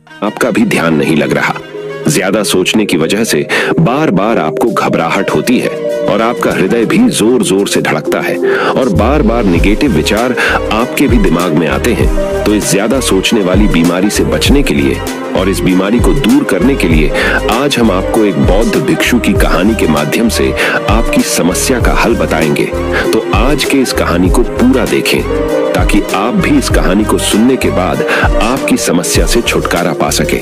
आपका भी ध्यान नहीं लग रहा। ज्यादा सोचने की वजह से बार बार आपको घबराहट होती है और आपका हृदय भी जोर जोर से धड़कता है और बार बार निगेटिव विचार आपके भी दिमाग में आते हैं। तो इस ज्यादा सोचने वाली बीमारी से बचने के लिए और इस बीमारी को दूर करने के लिए आज हम आपको एक बौद्ध भिक्षु की कहानी के माध्यम से आपकी समस्या का हल बताएंगे। तो आज के इस कहानी को पूरा देखें ताकि आप भी इस कहानी को सुनने के बाद आपकी समस्या से छुटकारा पा सके।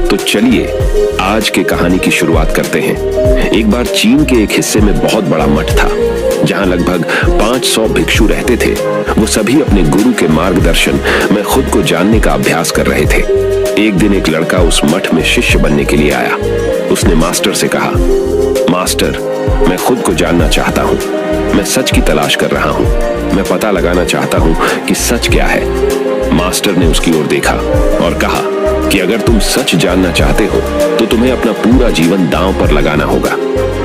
तो चलिए आज के कहानी की शुरुआत करते हैं। एक बार चीन के एक हिस्से में बहुत बड़ा मठ था जहां लगभग 500 भिक्षु रहते थे। वो सभी अपने गुरु के मार्गदर्शन में खुद को जानने का अभ्यास कर रहे थे। एक दिन एक लड़का उस मठ में शिष्य बनने के लिए आया। उसने मास्टर से कहा, मास्टर, मैं खुद को जानना चाहता हूँ। मैं सच की तलाश कर रहा हूँ। मैं पता लगाना चाहता हूँ कि सच क्या है। मास्टर ने उसकी ओर देखा और कहा कि अगर तुम सच जानना चाहते हो तो तुम्हें अपना पूरा जीवन दांव पर लगाना होगा।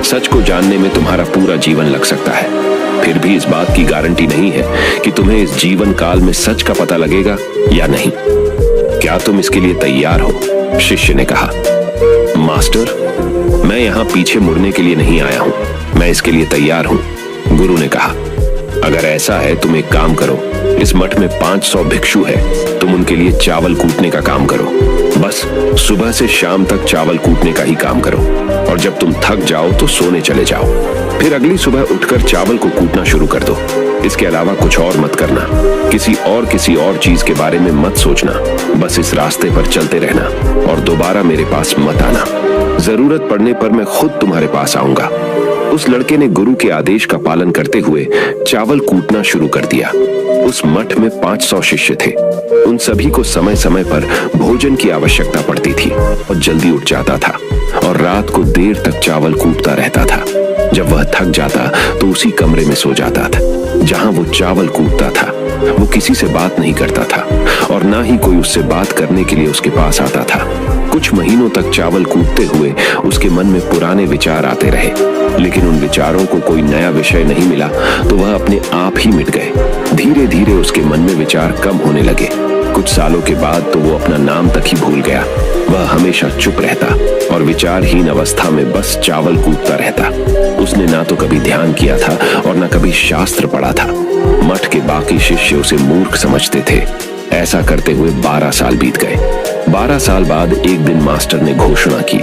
सच को जानने में तुम्हारा पूरा जीवन लग सकता है। फिर भी इस बात की गारंटी नहीं है कि तुम्हें इस जीवन काल में सच का पता लगेगा या नहीं। क्या तुम इसके लिए तैयार हो? शिष्य ने कहा। मास्टर, मैं यहाँ पीछे मुड़ने के लिए नहीं आया हूँ। मैं इसके लिए तैयार हूँ। गुरु ने कहा, अगर ऐसा है तुम एक काम करो। इस मठ में 500 भिक्षु है। तुम उनके लिए चावल कूटने का काम करो। बस सुबह से शाम तक चावल कूटने का ही काम करो और जब तुम थक जाओ तो सोने चले जाओ। फिर अगली सुबह उठकर चावल को कूटना शुरू कर दो। इसके अलावा कुछ और मत करना। किसी और चीज के बारे में मत सोचना। बस इस रास्ते पर चलते रहना और दोबारा मेरे पास मत आना। जरूरत पड़ने पर मैं खुद तुम्हारे पास आऊंगा। उस लड़के ने गुरु के आदेश का पालन करते हुए चावल कूटना शुरू कर दिया। उस मठ में 500 शिष्य थे। उन सभी को समय समय पर भोजन की आवश्यकता पड़ती थी और जल्दी उठ जाता था और रात को देर तक चावल कूटता रहता था। जब वह थक जाता तो उसी कमरे में सो जाता था जहां वो चावल कूटता था। वो किसी से बात नहीं करता था और ना ही कोई उससे बात करने के लिए उसके पास आता था। कुछ महीनों तक चावल कूटते हुए उसके मन में पुराने विचार आते रहे, लेकिन उन विचारों को कोई नया विषय नहीं मिला तो वह अपने आप ही मिट गए। धीरे धीरे उसके मन में विचार कम होने लगे। कुछ सालों के बाद तो वो अपना नाम तक ही भूल गया। वह हमेशा चुप रहता और विचारहीन अवस्था में बस चावल कूटता रहता। उसने ना तो कभी ध्यान किया था और ना कभी शास्त्र पढ़ा था। मठ के बाकी शिष्य उसे मूर्ख समझते थे। ऐसा करते हुए 12 साल बीत गए। 12 साल बाद एक दिन मास्टर ने घोषणा की,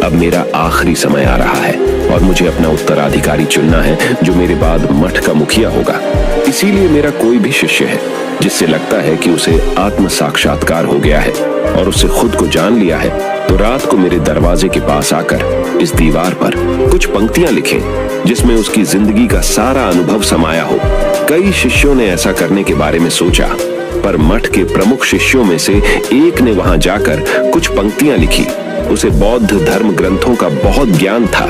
अब मेरा आखिरी समय आ रहा है और मुझे अपना उत्तराधिकारी चुनना है जो मेरे बाद मठ का मुखिया होगा। इसीलिए मेरा कोई भी शिष्य है जिससे लगता है कि उसे आत्म साक्षात्कार हो गया है और उससे खुद को जान लिया है, तो रात को मेरे दरवाजे के पास आकर इस दीवार पर कुछ पंक्तियां लिखें जिसमें उसकी जिंदगी का सारा अनुभव समाया हो। कई शिष्यों ने ऐसा करने के बारे में सोचा, पर मठ के प्रमुख शिष्यों में से एक ने वहां जाकर कुछ पंक्तियां लिखी। उसे बौद्ध धर्म ग्रंथों का बहुत ज्ञान था।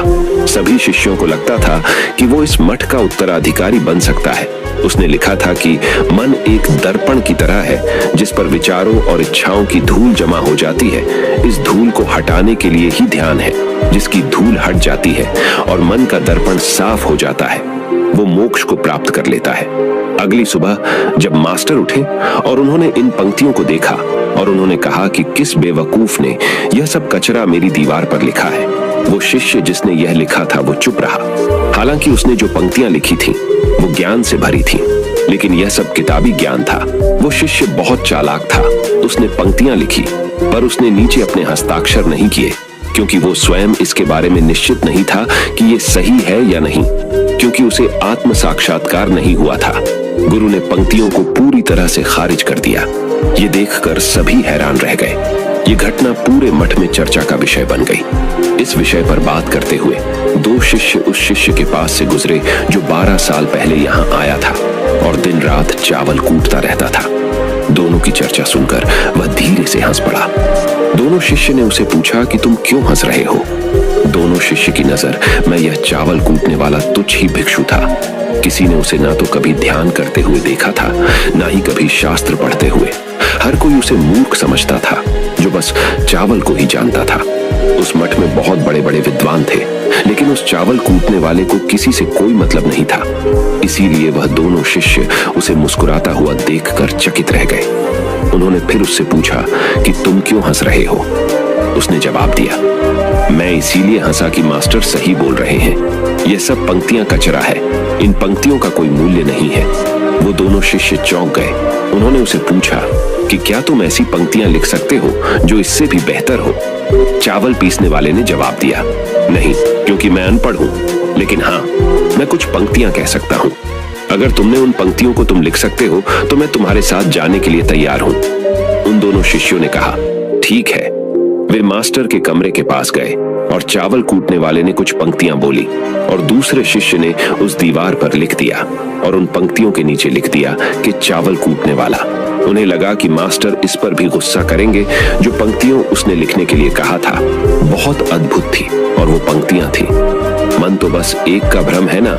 सभी शिष्यों को लगता था कि वो इस मठ का उत्तराधिकारी बन सकता है। उसने लिखा था कि मन एक दर्पण की तरह है जिस पर विचारों और इच्छाओं की धूल जमा हो जाती है। इस धूल को हटाने के लिए ही ध्यान है। जिसकी धूल हट जाती है और मन का दर्पण साफ हो जाता है, वो मोक्ष को प्राप्त कर लेता है। अगली सुबह जब मास्टर उठे और उन्होंने इन पंक्तियों को देखा और उन्होंने कहा कि किस बेवकूफ ने यह सब कचरा मेरी दीवार पर लिखा है। वो शिष्य जिसने यह लिखा था वो चुप रहा। हालांकि उसने जो पंक्तियां लिखी थीं, वो ज्ञान से भरी थीं, लेकिन यह सब किताबी ज्ञान था। वो शिष्य बहुत चालाक था। उसने पंक्तियां लिखी पर उसने नीचे अपने हस्ताक्षर नहीं किए, क्योंकि वो स्वयं इसके बारे में निश्चित नहीं था कि ये सही है या नहीं, क्योंकि उसे आत्म साक्षात्कार नहीं हुआ था। गुरु ने पंक्तियों को पूरी तरह से खारिज कर दिया। ये देखकर सभी हैरान रह गए। ये घटना पूरे मठ में चर्चा का विषय बन गई। इस विषय पर बात करते हुए 2 शिष्य उस शिष्य के पास से गुजरे जो 12 साल पहले यहाँ आया था और दिन रात चावल कूटता रहता था। दोनों की चर्चा सुनकर वह धीरे से हंस पड़ा। दोनों शिष्य ने उसे पूछा कि तुम क्यों हंस रहे हो? दोनों शिष्य की नजर में यह चावल कूटने वाला तुच्छ ही भिक्षु था। किसी ने उसे ना तो कभी ध्यान करते हुए देखा था, ना ही कभी शास्त्र पढ़ते हुए। हर कोई उसे मूर्ख समझता था जो बस चावल को ही जानता था। उस मठ में बहुत बड़े बड़े विद्वान थे, लेकिन उस चावल कूटने वाले को किसी से कोई मतलब नहीं था। इसीलिए वह दोनों शिष्य उसे मुस्कुराता हुआ देखकर चकित रह गए। उन्होंने फिर उससे पूछा कि तुम क्यों हंस रहे हो। उसने जवाब दिया, मैं इसीलिए हंसा कि मास्टर सही बोल रहे हैं। यह सब पंक्तियां कचरा है, इन पंक्तियों का कोई मूल्य नहीं है। वो दोनों शिष्य चौंक गए। उन्होंने उसे पूछा कि क्या तुम ऐसी पंक्तियां लिख सकते हो जो इससे भी बेहतर हो। चावल पीसने वाले ने जवाब दिया, नहीं, क्योंकि मैं अनपढ़ हूं, लेकिन हाँ, मैं कुछ पंक्तियां कह सकता हूं। अगर तुमने उन पंक्तियों को तुम लिख सकते हो तो मैं तुम्हारे साथ जाने के लिए तैयार हूं। उन दोनों शिष्यों ने कहा, ठीक है। वे मास्टर के कमरे के पास गए और चावल कूटने वाले ने कुछ पंक्तियां बोली और दूसरे शिष्य ने उस दीवार पर लिख दिया और उन पंक्तियों के नीचे लिख दिया कि चावल कूटने वाला। उन्हें लगा कि मास्टर इस पर भी गुस्सा करेंगे। जो पंक्तियों उसने लिखने के लिए कहा था बहुत अद्भुत थी और वो पंक्तियां थी, मन तो बस एक का भ्रम है ना,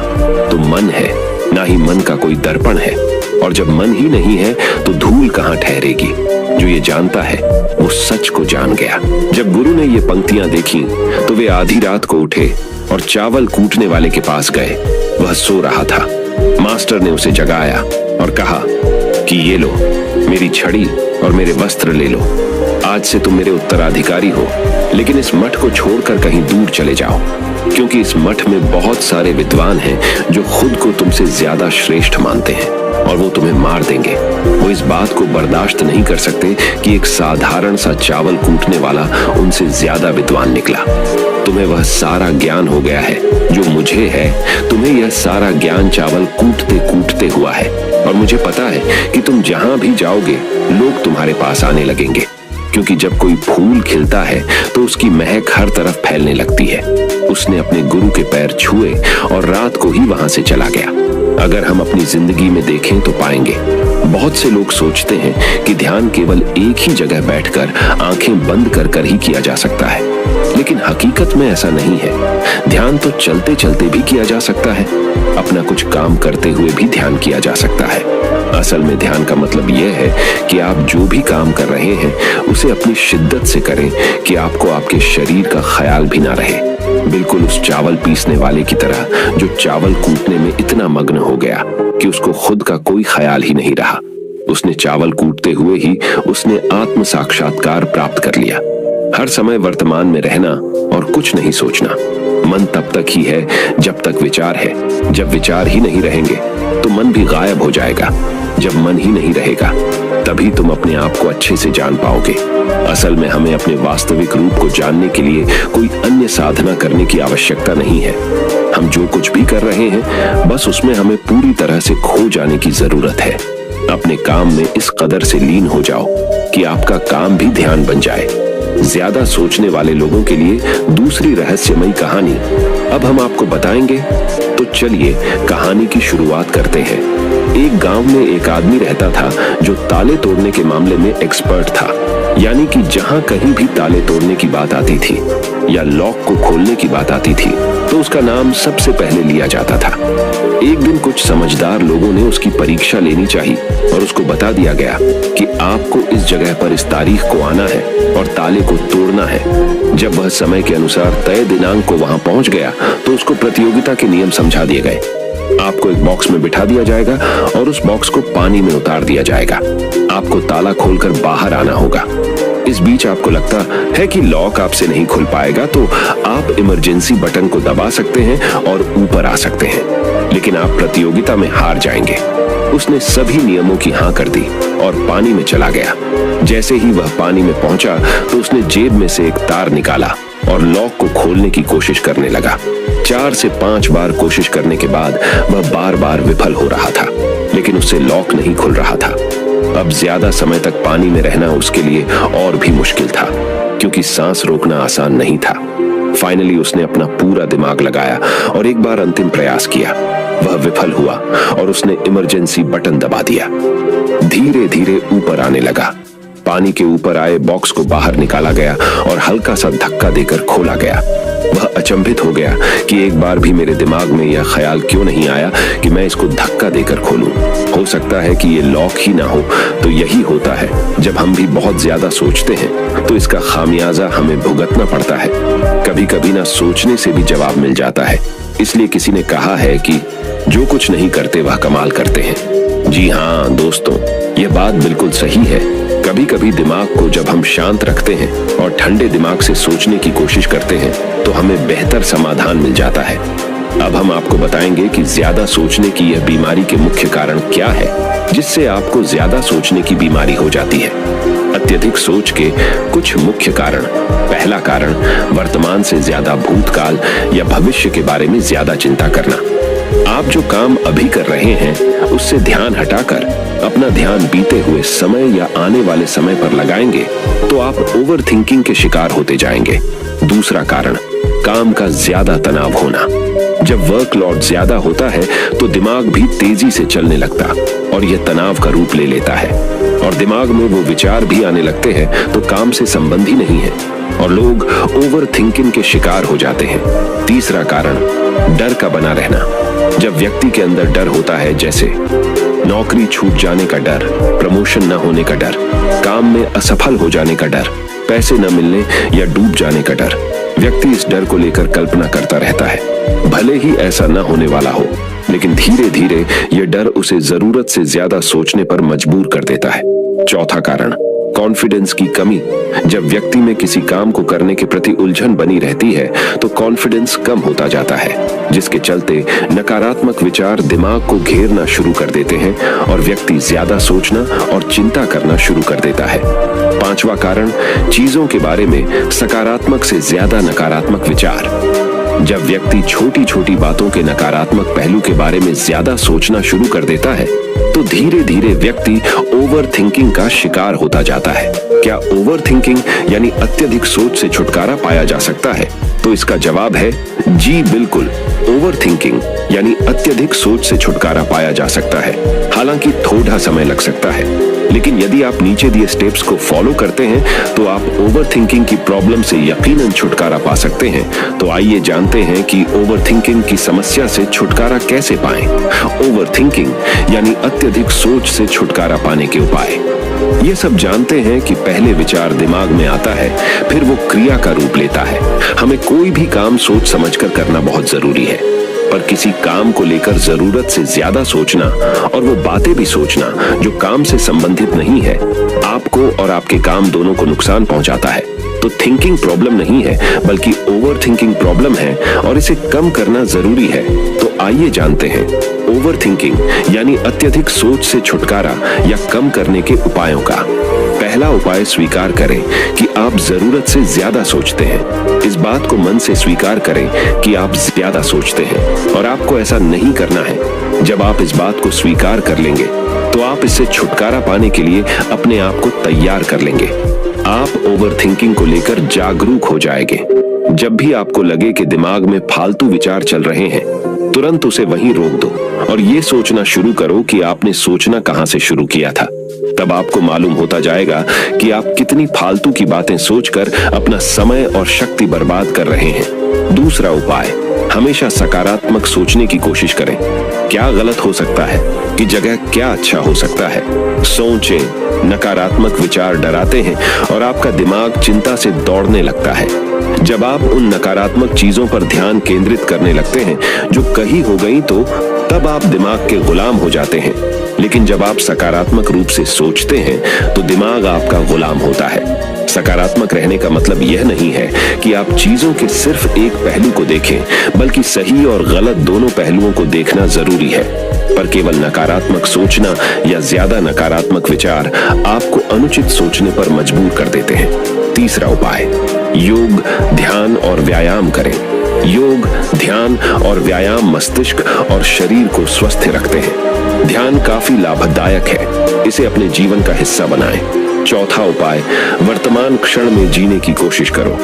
तो मन है, ना ही मन का कोई दर्पण है, और जब मन ही नहीं है तो धूल कहां ठहरेगी। जो ये जानता है वो सच को जान गया। जब गुरु ने ये पंक्तियां देखी तो वे आधी रात को उठे और चावल कूटने वाले के पास गए। वह सो रहा था। मास्टर ने उसे जगाया और कहा कि ये लो मेरी छड़ी और मेरे वस्त्र ले लो। आज से तुम मेरे उत्तराधिकारी हो, लेकिन इस मठ को छोड़कर कहीं दूर चले जाओ, क्योंकि इस मठ में बहुत सारे विद्वान हैं जो खुद को तुमसे ज्यादा श्रेष्ठ मानते हैं और वो तुम्हें मार देंगे। वो इस बात को बर्दाश्त नहीं कर सकते कि एक साधारण सा चावल कूटने वाला उनसे ज्यादा विद्वान निकला। तुम्हें वह सारा ज्ञान हो गया है जो मुझे है। तुम्हें यह सारा ज्ञान चावल कूटते कूटते हुआ है, और मुझे पता है कि तुम जहां भी जाओगे लोग तुम्हारे पास आने लगेंगे, क्योंकि जब कोई फूल खिलता है तो उसकी महक हर तरफ फैलने लगती है। उसने अपने गुरु के पैर छुए और रात को ही वहां से चला गया। अगर हम अपनी जिंदगी में देखें तो पाएंगे बहुत से लोग सोचते हैं कि ध्यान केवल एक ही जगह बैठकर आंखें बंद कर कर ही किया जा सकता है, लेकिन हकीकत में ऐसा नहीं है। ध्यान तो चलते चलते भी किया जा सकता है, अपना कुछ काम करते हुए भी ध्यान किया जा सकता है। असल में ध्यान का मतलब यह है कि आप जो भी काम कर रहे हैं उसे अपनी शिद्दत से करें कि आपको आपके शरीर का ख्याल भी ना रहे। बिल्कुल उस चावल पीसने वाले की तरह जो चावल कूटने में इतना मग्न हो गया कि उसको खुद का कोई ख्याल ही नहीं रहा। उसने चावल कूटते हुए ही उसने आत्म साक्षात्कार प्राप्त कर लिया। हर समय वर्तमान में रहना और कुछ नहीं सोचना। मन तब तक ही है जब तक विचार है। जब विचार ही नहीं रहेंगे तो मन भी गायब हो जाएगा। जब मन ही नहीं रहेगा तभी तुम अपने आप को अच्छे से जान पाओगे। असल में हमें अपने वास्तविक रूप को जानने के लिए कोई अन्य साधना करने की आवश्यकता नहीं है। हम जो कुछ भी कर रहे हैं बस उसमें हमें पूरी तरह से खो जाने की जरूरत है। अपने काम में इस कदर से लीन हो जाओ कि आपका काम भी ध्यान बन जाए। ज्यादा सोचने वाले लोगों के लिए दूसरी रहस्यमयी कहानी अब हम आपको बताएंगे, तो चलिए कहानी की शुरुआत करते हैं। एक गांव में एक आदमी रहता था जो ताले तोड़ने के मामले में एक्सपर्ट था। यानी कि जहां कहीं भी ताले तोड़ने की बात आती थी या लॉक को खोलने की बात आती थी तो उसका नाम सबसे पहले लिया जाता था। एक दिन कुछ समझदार लोगों ने उसकी परीक्षा लेनी चाहिए और उसको बता दिया गया कि आपको इस जगह पर इस तारीख को आना है और ताले को तोड़ना है। जब वह समय के अनुसार तय दिनांक को वहां पहुंच गया तो उसको प्रतियोगिता के नियम समझा दिए गए। आपको एक बॉक्स में बिठा दिया जाएगा और उस बॉक्स को पानी में उतार दिया जाएगा। आपको ताला खोलकर बाहर आना होगा। इस बीच आपको लगता है कि लॉक आपसे नहीं खुल पाएगा तो आप इमरजेंसी बटन को दबा सकते हैं और ऊपर आ सकते हैं, लेकिन आप प्रतियोगिता में हार जाएंगे। उसने सभी नियमों की हाँ कर दी और पानी में चला गया। जैसे ही वह पानी में पहुंचा तो उसने जेब में से एक तार निकाला और लॉक को खोलने की कोशिश करने लगा। 4 से 5 बार कोशिश करने के बाद वह बार बार विफल हो रहा था, लेकिन उससे लॉक नहीं खुल रहा था। अब ज्यादा समय तक पानी में रहना उसके लिए और भी मुश्किल था, क्योंकि सांस रोकना आसान नहीं था। फाइनली उसने अपना पूरा दिमाग लगाया और एक बार अंतिम प्रयास किया। वह विफल हुआ और उसने इमरजेंसी बटन दबा दिया। धीरे धीरे ऊपर आने लगा। पानी के ऊपर आए बॉक्स को बाहर निकाला गया और हल्का सा धक्का देकर खोला गया। वह अचंभित हो गया कि एक बार भी मेरे दिमाग में यह ख्याल क्यों नहीं आया कि मैं इसको धक्का देकर खोलूं। हो सकता है कि ये लॉक ही ना हो। तो यही होता है, जब हम भी बहुत ज्यादा सोचते हैं तो इसका खामियाजा हमें भुगतना पड़ता है। कभी कभी ना सोचने से भी जवाब मिल जाता है। इसलिए किसी ने कहा है कि जो कुछ नहीं करते वह कमाल करते हैं। जी हाँ दोस्तों, यह बात बिल्कुल सही है। कभी कभी दिमाग को जब हम शांत रखते हैं और ठंडे दिमाग से सोचने की कोशिश करते हैं तो हमें बेहतर समाधान मिल जाता है। अब हम आपको बताएंगे कि ज्यादा सोचने की यह बीमारी के मुख्य कारण क्या है, जिससे आपको ज्यादा सोचने की बीमारी हो जाती है। अत्यधिक सोच के कुछ मुख्य कारण। पहला कारण, वर्तमान से ज्यादा भूतकाल या भविष्य के बारे में ज्यादा चिंता करना। आप जो काम अभी कर रहे हैं उससे ध्यान हटाकर अपना ध्यान बीते हुए समय या आने वाले समय पर लगाएंगे तो आप ओवर थिंकिंग के शिकार होते जाएंगे। दूसरा कारण, काम का ज्यादा तनाव होना। जब वर्कलोड ज्यादा होता है तो दिमाग भी तेजी से चलने लगता और यह तनाव का रूप ले लेता है और दिमाग में वो विचार भी आने लगते हैं तो काम से संबंधी नहीं है और लोग ओवर थिंकिंग के शिकार हो जाते हैं। तीसरा कारण, डर का बना रहना। जब व्यक्ति के अंदर डर होता है, जैसे नौकरी छूट जाने का डर, प्रमोशन न होने का डर, काम में असफल हो जाने का डर, पैसे न मिलने या डूब जाने का डर, व्यक्ति इस डर को लेकर कल्पना करता रहता है। भले ही ऐसा न होने वाला हो, लेकिन धीरे धीरे यह डर उसे जरूरत से ज्यादा सोचने पर मजबूर कर देता है। चौथा कारण, कॉन्फिडेंस की कमी। जब व्यक्ति में किसी काम को करने के प्रति उलझन बनी रहती है तो कॉन्फिडेंस कम होता जाता है, जिसके चलते नकारात्मक विचार दिमाग को घेरना शुरू कर देते हैं और व्यक्ति ज्यादा सोचना और चिंता करना शुरू कर देता है। पांचवा कारण, चीजों के बारे में सकारात्मक से ज्यादा नकारात्मक विचार। जब व्यक्ति छोटी छोटी बातों के नकारात्मक पहलू के बारे में ज्यादा सोचना शुरू कर देता है तो धीरे धीरे व्यक्ति ओवर थिंकिंग का शिकार होता जाता है। क्या ओवर थिंकिंग यानी अत्यधिक सोच से छुटकारा पाया जा सकता है? तो इसका जवाब है जी बिल्कुल। ओवर थिंकिंग यानी अत्यधिक सोच से छुटकारा पाया जा सकता है, हालांकि थोड़ा समय लग सकता है, लेकिन यदि आप नीचे दिए स्टेप्स को फॉलो करते हैं तो आप ओवर थिंकिंग की प्रॉब्लम से यकीनन छुटकारा पा सकते हैं। तो आइए जानते हैं कि ओवर थिंकिंग की समस्या से छुटकारा कैसे पाएं। ओवर थिंकिंग यानी अत्यधिक सोच से छुटकारा पाने के उपाय। ये सब जानते हैं कि पहले विचार दिमाग में आता है, फिर वो क्रिया का रूप लेता है। हमें कोई भी काम सोच समझकर करना बहुत जरूरी है, पर किसी काम को लेकर जरूरत से ज्यादा सोचना और वो बातें भी सोचना जो काम से संबंधित नहीं है, आपको और आपके काम दोनों को नुकसान पहुंचाता है। तो थिंकिंग प्रॉब्लम नहीं है, बल्कि ओवर थिंकिंग प्रॉब्लम है और इसे कम करना जरूरी है। तो आइए जानते हैं ओवर थिंकिंग यानी अत्यधिक सोच से छुटकारा या कम करने के उपायों का। पहला उपाय, स्वीकार करें कि आप जरूरत से ज्यादा सोचते हैं। इस बात को मन से स्वीकार करें कि आप ज्यादा सोचते हैं और आपको ऐसा नहीं करना है। जब आप इस बात को स्वीकार कर लेंगे तो आप इससे छुटकारा पाने के लिए अपने आप को तैयार कर लेंगे। आप ओवर थिंकिंग को लेकर जागरूक हो जाएंगे। जब भी आपको लगे कि दिमाग में फालतू विचार चल रहे हैं, तुरंत उसे वहीं रोक दो और ये सोचना शुरू करो कि आपने सोचना कहां से शुरू किया था। तब आपको मालूम होता जाएगा कि आप कितनी फालतू की बातें सोचकर अपना समय और शक्ति बर्बाद कर रहे हैं। दूसरा उपाय, हमेशा सकारात्मक सोचने की कोशिश करें। क्या गलत हो सकता है कि जगह क्या अच्छा हो सकता है। सोचें। नकारात्मक विचार डराते हैं और आपका दिमाग चिंता से दौड़ने लगता है। जब आप उन नकारात्मक चीजों पर ध्यान केंद्रित करने लगते हैं जो कहीं हो गई, तो तब आप दिमाग के गुलाम हो जाते हैं। लेकिन जब आप सकारात्मक रूप से सोचते हैं तो दिमाग आपका गुलाम होता है। सकारात्मक रहने का मतलब यह नहीं है कि आप चीजों के सिर्फ एक पहलू को देखें, बल्कि सही और गलत दोनों पहलुओं को देखना जरूरी है। पर केवल नकारात्मक सोचना या ज्यादा नकारात्मक विचार आपको अनुचित सोचने पर मजबूर कर देते हैं। तीसरा उपाय, योग, ध्यान और व्यायाम करें। योग, ध्यान और व्यायाम मस्तिष्क और शरीर को स्वस्थ रखते हैं। ध्यान काफी लाभदायक है, इसे अपने जीवन का हिस्सा बनाएं। चौथा उपाय, वर्तमान क्षण में जीने की कोशिश करो।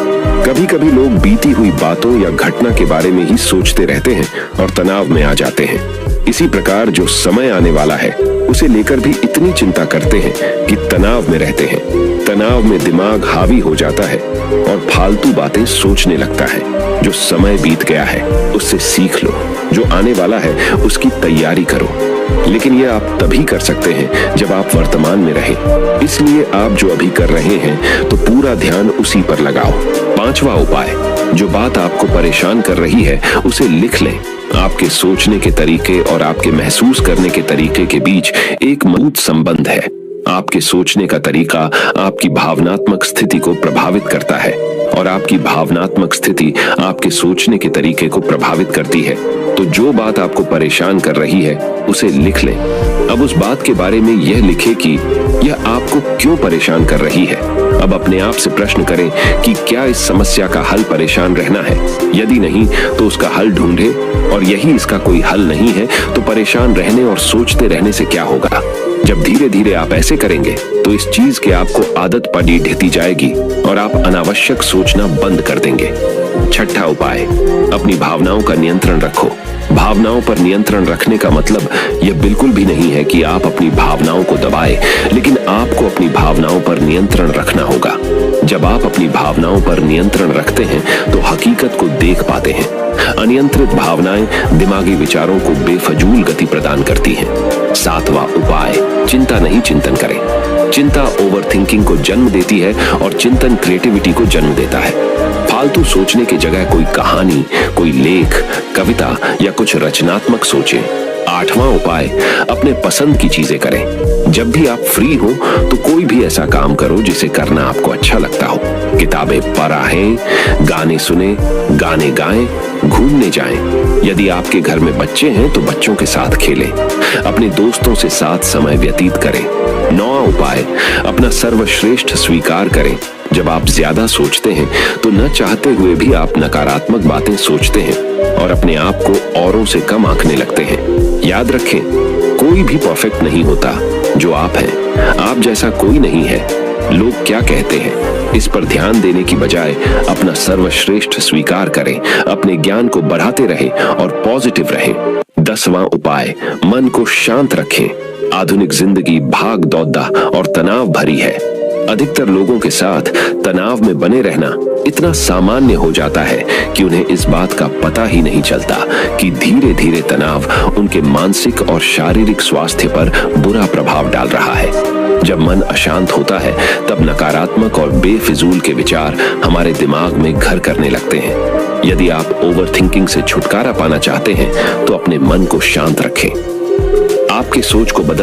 कभी कभी लोग बीती हुई बातों या घटना के बारे में ही सोचते रहते हैं और तनाव में आ जाते हैं। इसी प्रकार जो समय आने वाला है उसे लेकर भी इतनी चिंता करते हैं कि तनाव में रहते हैं। तनाव में दिमाग हावी हो जाता है और फालतू बातें सोचने लगता है। जो समय बीत गया है उससे सीख लो, जो आने वाला है उसकी तैयारी करो। लेकिन यह आप तभी कर सकते हैं जब आप वर्तमान में रहें। इसलिए आप जो अभी कर रहे हैं तो पूरा ध्यान उसी पर लगाओ। पांचवा उपाय, जो बात आपको परेशान कर रही है उसे लिख लें। आपके सोचने के तरीके और आपके महसूस करने के तरीके के बीच एक मजबूत संबंध है। आपके सोचने का तरीका आपकी भावनात्मक स्थिति को प्रभावित करता है और आपकी भावनात्मक स्थिति आपके सोचने के तरीके को प्रभावित करती है। तो जो बात आपको परेशान कर रही है उसे लिख लें। अब उस बात के बारे में यह लिखें कि यह आपको क्यों परेशान कर रही है। अब अपने आप से प्रश्न करें कि क्या इस समस्या का हल परेशान रहना है। यदि नहीं तो उसका हल ढूंढें, और यही इसका कोई हल नहीं है तो परेशान रहने और सोचते रहने से क्या होगा। जब धीरे धीरे आप ऐसे करेंगे तो इस चीज की आपको आदत पड़ी ढहती जाएगी और आप अनावश्यक सोचना बंद कर देंगे। छठा उपाय, अपनी भावनाओं का नियंत्रण रखो। भावनाओं पर नियंत्रण रखने का मतलब यह बिल्कुल भी नहीं है कि आप अपनी भावनाओं को दबाएं, लेकिन आपको अपनी भावनाओं पर नियंत्रण रखना होगा। जब आप अपनी भावनाओं पर नियंत्रण रखते हैं तो हकीकत को देख पाते हैं। अनियंत्रित भावनाएं दिमागी विचारों को बेफजूल गति प्रदान करती हैं। सातवां उपाय, चिंता नहीं चिंतन करें। चिंता ओवरथिंकिंग को जन्म देती है और चिंतन क्रिएटिविटी को जन्म देता है। फालतू सोचने की जगह कोई कहानी, कोई लेख, कविता या कुछ रचनात्मक सोचें। आठवां उपाय, अपने पसंद की चीजें करें। जब भी आप फ्री हो तो कोई भी ऐसा काम करो जिसे करना आपको अच्छा लगता हो। किताबें पढ़ें, गाने सुने, गाने गाएं, घूमने जाएं। यदि आपके घर में बच्चे हैं तो बच्चों के साथ खेलें। अपने दोस्तों से साथ समय व्यतीत करें। नौवां उपाय, अपना सर्वश्रेष्ठ स्वीकार करें। जब आप ज्यादा सोचते हैं तो न चाहते हुए भी आप नकारात्मक बातें सोचते हैं और अपने आप को औरों से कम आंकने लगते हैं। याद रखें, कोई भी परफेक्ट नहीं होता जो आप हैं। आप जैसा कोई नहीं है। लोग क्या कहते हैं इस पर ध्यान देने की बजाय अपना सर्वश्रेष्ठ स्वीकार करें। अपने ज्ञान को बढ़ाते रहें और पॉजिटिव रहें। 10वां उपाय, मन को शांत रखें। आधुनिक जिंदगी भाग दौड़ और तनाव भरी है। अधिकतर लोगों के साथ तनाव में बने रहना इतना सामान्य हो जाता है कि उन्हें इस बात का पता ही नहीं चलता कि धीरे धीरे तनाव उनके मानसिक और शारीरिक स्वास्थ्य पर बुरा प्रभाव डाल रहा है। जब मन अशांत होता है तब नकारात्मक और बेफिजूल के विचार हमारे दिमाग में घर करने लगते हैं। यदि आप ओवरथिंकिंग से छुटकारा पाना चाहते हैं तो अपने मन को शांत रखें। आपकी सोच को बदल